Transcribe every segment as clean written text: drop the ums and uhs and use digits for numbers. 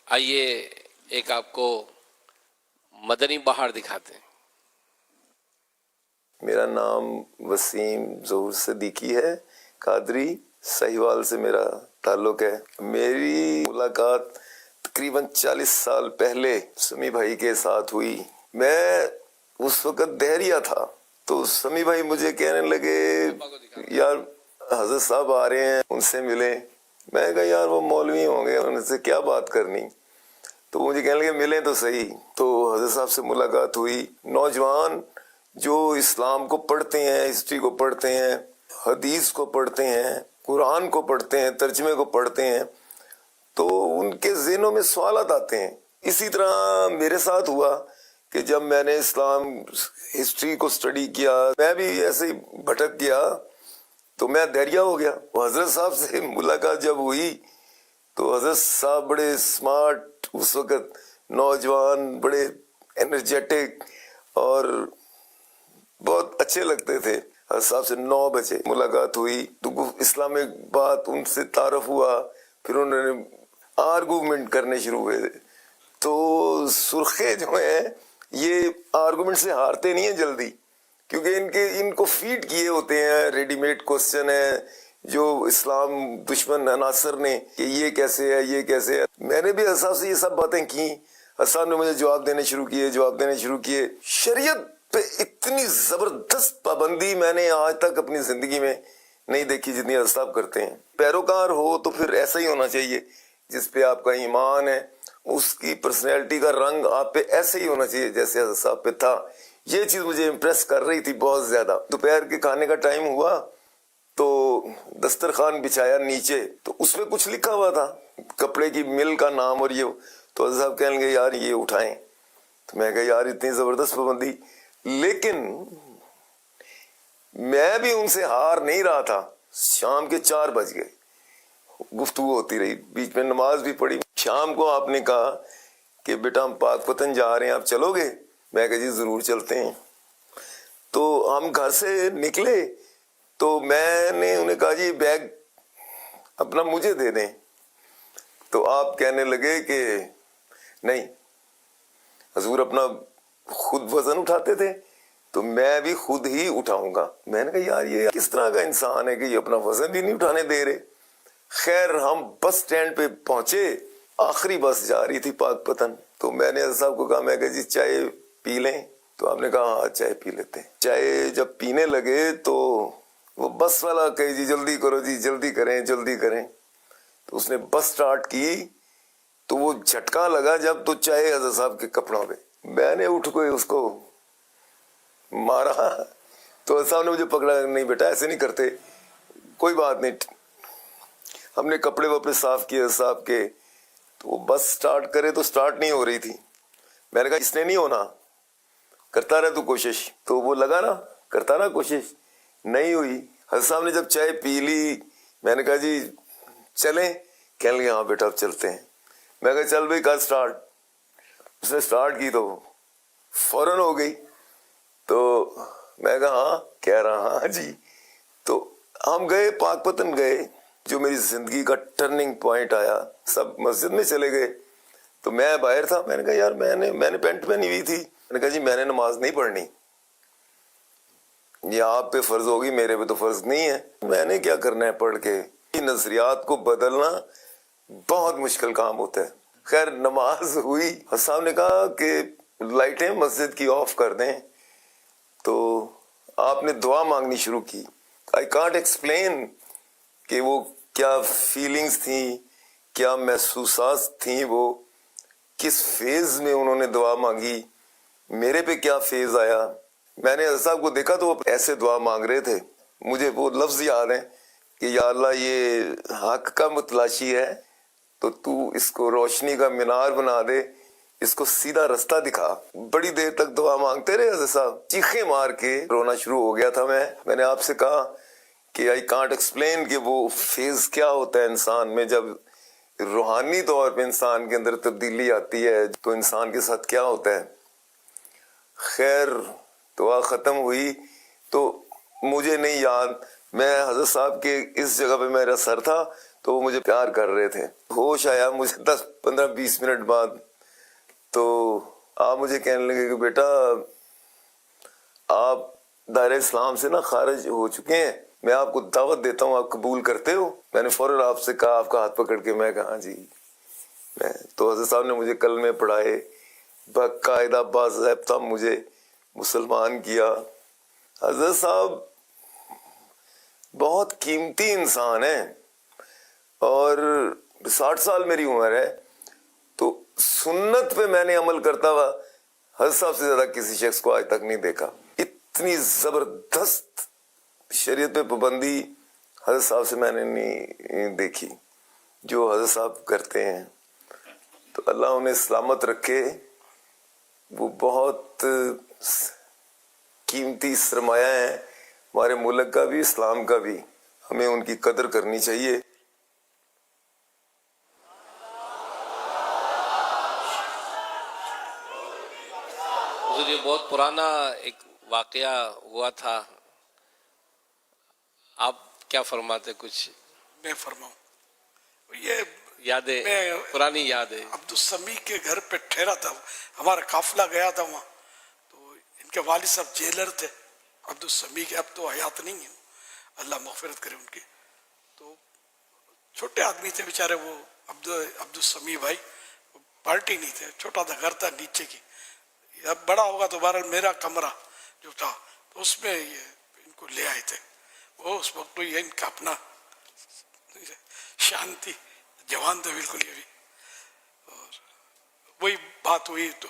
آئیے ایک آپ کو مدنی بہار دکھاتے ہیں۔ میرا نام وسیم ظہور صدیقی ہے، قادری سہیوال سے میرا تعلق ہے۔ میری ملاقات تقریباً 40 سال پہلے سمی بھائی کے ساتھ ہوئی۔ میں اس وقت دہریہ تھا، تو سمی بھائی مجھے کہنے لگے یار حضرت صاحب آ رہے ہیں، ان سے ملیں۔ میں کہا یار وہ مولوی ہوں گے، ان سے کیا بات کرنی، تو مجھے کہنے لگے ملیں تو صحیح۔ تو حضرت صاحب سے ملاقات ہوئی۔ نوجوان جو اسلام کو پڑھتے ہیں، ہسٹری کو پڑھتے ہیں، حدیث کو پڑھتے ہیں، قرآن کو پڑھتے ہیں، ترجمے کو پڑھتے ہیں، تو ان کے ذہنوں میں سوالات آتے ہیں۔ اسی طرح میرے ساتھ ہوا کہ جب میں نے اسلام ہسٹری کو اسٹڈی کیا، میں بھی ایسے ہی بھٹک گیا، تو میں دہریہ ہو گیا۔ حضرت صاحب سے ملاقات جب ہوئی تو حضرت صاحب بڑے اسمارٹ، اس وقت نوجوان، بڑے انرجیٹک اور بہت اچھے لگتے تھے۔ حضرت صاحب سے 9 بجے ملاقات ہوئی تو اسلامک بات ان سے تعارف ہوا، پھر انہوں نے آرگومنٹ کرنے شروع ہوئے۔ تو سرخے جو ہیں یہ آرگومنٹ سے ہارتے نہیں ہیں جلدی، کیونکہ ان کو فیڈ کیے ہوتے ہیں، ریڈی میڈ کوسچن ہے جو اسلام دشمن عناصر نے کہ یہ کیسے ہے، یہ کیسے ہے۔ میں نے بھی حضرت سے یہ سب باتیں کی، حضرت نے مجھے جواب دینے شروع کیے۔ شریعت پہ اتنی زبردست پابندی میں نے آج تک اپنی زندگی میں نہیں دیکھی جتنی حضرت صاحب کرتے ہیں۔ پیروکار ہو تو پھر ایسا ہی ہونا چاہیے، جس پہ آپ کا ایمان ہے، اس کی پرسنالٹی کا رنگ آپ پہ ایسے ہی ہونا چاہیے جیسے حضرت صاحب پہ تھا۔ یہ چیز مجھے امپریس کر رہی تھی بہت زیادہ۔ دوپہر کے کھانے کا ٹائم ہوا تو دسترخوان بچھایا نیچے، تو اس میں کچھ لکھا ہوا تھا، کپڑے کی مل کا نام اور یہ، تو حضرت صاحب کہنے لگے یار یہ اٹھائیں، تو میں کہا یار اتنی زبردست پابندی، لیکن میں بھی ان سے ہار نہیں رہا تھا۔ شام کے 4 بج گئے، گفتگو ہوتی رہی، بیچ میں نماز بھی پڑھی۔ شام کو آپ نے کہا کہ بیٹا ہم پاک پتن جا رہے ہیں، آپ چلو گے؟ میں کہا جی ضرور چلتے ہیں۔ تو ہم گھر سے نکلے تو میں نے انہیں کہا جی بیگ اپنا مجھے دے دیں، تو آپ کہنے لگے کہ نہیں، حضور اپنا خود وزن اٹھاتے تھے تو میں بھی خود ہی اٹھاؤں گا۔ میں نے کہا یار یہ کس طرح کا انسان ہے کہ یہ اپنا وزن بھی نہیں اٹھانے دے رہے۔ خیر ہم بس سٹینڈ پہ پہنچے، آخری بس جا رہی تھی پاک پتن، تو میں نے حضرت صاحب کو کہا، میں کہا جی چائے پی لیں؟ تو آپ نے کہا ہاں چائے پی لیتے ہیں۔ چائے جب پینے لگے تو وہ بس والا کہے جی جلدی کرو جی، جلدی کریں۔ تو اس نے بس سٹارٹ کی تو وہ جھٹکا لگا جب، تو چائے حضرت صاحب کے کپڑوں پہ، میں نے اٹھ کے اس کو مارا، تو حضرت صاحب نے مجھے پکڑا، نہیں بیٹا ایسے نہیں کرتے، کوئی بات نہیں۔ ہم نے کپڑے وپڑے صاف کیے حضرت صاحب کے، تو وہ بس سٹارٹ کرے تو سٹارٹ نہیں ہو رہی تھی۔ میں نے کہا اس نے نہیں ہونا، کرتا رہے تو کوشش، تو وہ لگا نا کرتا رہا کوشش، نہیں ہوئی۔ حضرت صاحب نے جب چائے پی لی، میں نے کہا جی چلیں؟ کہنے لگے ہاں بیٹا اب چلتے ہیں۔ میں کہا چل بھائی کر سٹارٹ۔ اس نے سٹارٹ کی تو فوراً ہو گئی، تو میں کہا ہاں، کہہ رہا ہاں جی۔ تو ہم گئے پاک پتن گئے، جو میری زندگی کا ٹرننگ پوائنٹ آیا۔ سب مسجد میں چلے گئے تو میں باہر تھا۔ میں نے کہا یار میں نے پینٹ پہنی ہوئی تھی، میں نے کہا جی میں نے نماز نہیں پڑھنی، یہ آپ پہ فرض ہوگی، میرے پہ تو فرض نہیں ہے، میں نے کیا کرنا ہے پڑھ کے۔ نظریات کو بدلنا بہت مشکل کام ہوتا ہے۔ خیر نماز ہوئی، حضرت صاحب نے کہا کہ لائٹیں مسجد کی آف کر دیں، تو آپ نے دعا مانگنی شروع کی۔ آئی کانٹ ایکسپلین کہ وہ کیا فیلنگز تھیں، کیا محسوسات تھیں، وہ کس فیز میں انہوں نے دعا مانگی، میرے پہ کیا فیز آیا۔ میں نے حضرت صاحب کو دیکھا تو وہ ایسے دعا مانگ رہے تھے، مجھے وہ لفظ یاد ہیں کہ یا اللہ یہ حق کا متلاشی ہے تو تو اس کو روشنی کا مینار بنا دے، اس کو سیدھا رستہ دکھا۔ بڑی دیر تک دعا مانگتے رہے حضرت صاحب، چیخیں مار کے رونا شروع ہو گیا تھا۔ میں نے آپ سے کہا کہ آئی کانٹ ایکسپلین کہ وہ فیز کیا ہوتا ہے انسان میں، جب روحانی طور پہ انسان کے اندر تبدیلی آتی ہے تو انسان کے ساتھ کیا ہوتا ہے۔ خیر دعا ختم ہوئی تو مجھے نہیں یاد، میں حضرت صاحب کے اس جگہ پہ میرا سر تھا تو وہ مجھے پیار کر رہے تھے. ہوش آیا مجھے 10-15-20 منٹ بعد, تو آپ مجھے کہنے لگے کہ بیٹا آپ دائرہ اسلام سے نا خارج ہو چکے ہیں, میں آپ کو دعوت دیتا ہوں, آپ قبول کرتے ہو؟ میں نے فوراً آپ سے کہا, آپ کا ہاتھ پکڑ کے میں کہا جی میں. تو حضرت صاحب نے مجھے کلمے پڑھائے, باقاعدہ باضابطہ مجھے مسلمان کیا. حضرت صاحب بہت قیمتی انسان ہیں, اور 60 سال میری عمر ہے, تو سنت پہ میں نے عمل کرتا ہوا حضرت صاحب سے زیادہ کسی شخص کو آج تک نہیں دیکھا. اتنی زبردست شریعت پہ پابندی حضرت صاحب سے میں نے نہیں دیکھی جو حضرت صاحب کرتے ہیں. تو اللہ انہیں سلامت رکھے, وہ بہت قیمتی سرمایہ ہیں ہمارے ملک کا بھی, اسلام کا بھی. ہمیں ان کی قدر کرنی چاہیے. حضور یہ بہت پرانا ایک واقعہ ہوا تھا, آپ کیا فرماتے؟ کچھ میں فرماؤں, یہ یادیں, میں پرانی یادیں. عبدالسمیع کے گھر پہ ٹھہرا تھا, ہمارا قافلہ گیا تھا وہاں. تو ان کے والد صاحب جیلر تھے عبدالسمیع کے, اب تو حیات نہیں ہیں, اللہ مغفرت کرے ان کی. تو چھوٹے آدمی تھے بیچارے وہ عبدالسمیع بھائی, پارٹی نہیں تھے, چھوٹا تھا گھر تھا نیچے کی. اب بڑا ہوگا تو بہرحال میرا کمرہ جو تھا تو اس میں یہ ان کو لے آئے تھے. وہ اس وقت تو یہ ان کا اپنا شان تھی, جوان تھا بالکل یہ بھی. اور وہی بات ہوئی تو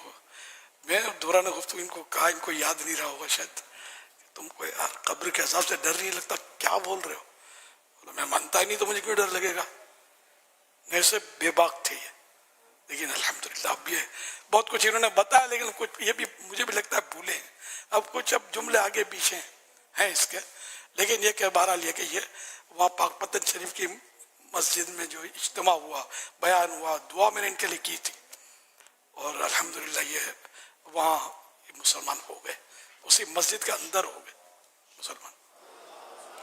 میں دوران گفتگو ان کو کہا, ان کو یاد نہیں رہا ہوگا شاید, تم کو یار قبر کے حساب سے ڈر نہیں لگتا, کیا بول رہے ہو؟ میں مانتا ہی نہیں تو مجھے کیوں ڈر لگے گا. ایسے بے باک تھے یہ, لیکن الحمدللہ اب یہ بہت کچھ انہوں نے بتایا, لیکن کچھ یہ بھی مجھے بھی لگتا ہے بھولے ہیں. اب کچھ اب جملے آگے پیچھے ہیں اس کے, لیکن یہ کہ بہرحال یہ کہ یہ وہاں پاک پتن شریف کی مسجد میں جو اجتماع ہوا, بیان ہوا, دعا میں نے ان کے لیے کی تھی, اور الحمدللہ یہ وہاں مسلمان ہو گئے, اسی مسجد کے اندر ہو گئے مسلمان.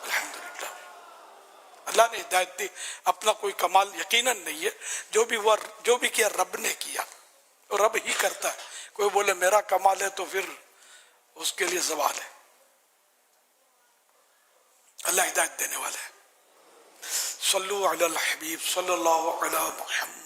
الحمدللہ اللہ نے ہدایت دی, اپنا کوئی کمال یقیناً نہیں ہے, جو بھی ہوا جو بھی کیا رب نے کیا, رب ہی کرتا ہے. کوئی بولے میرا کمال ہے تو پھر اس کے لیے زوال ہے. اللہ ہدایت دینے والا ہے. صلو علی الحبیب صلی اللہ علی محمد.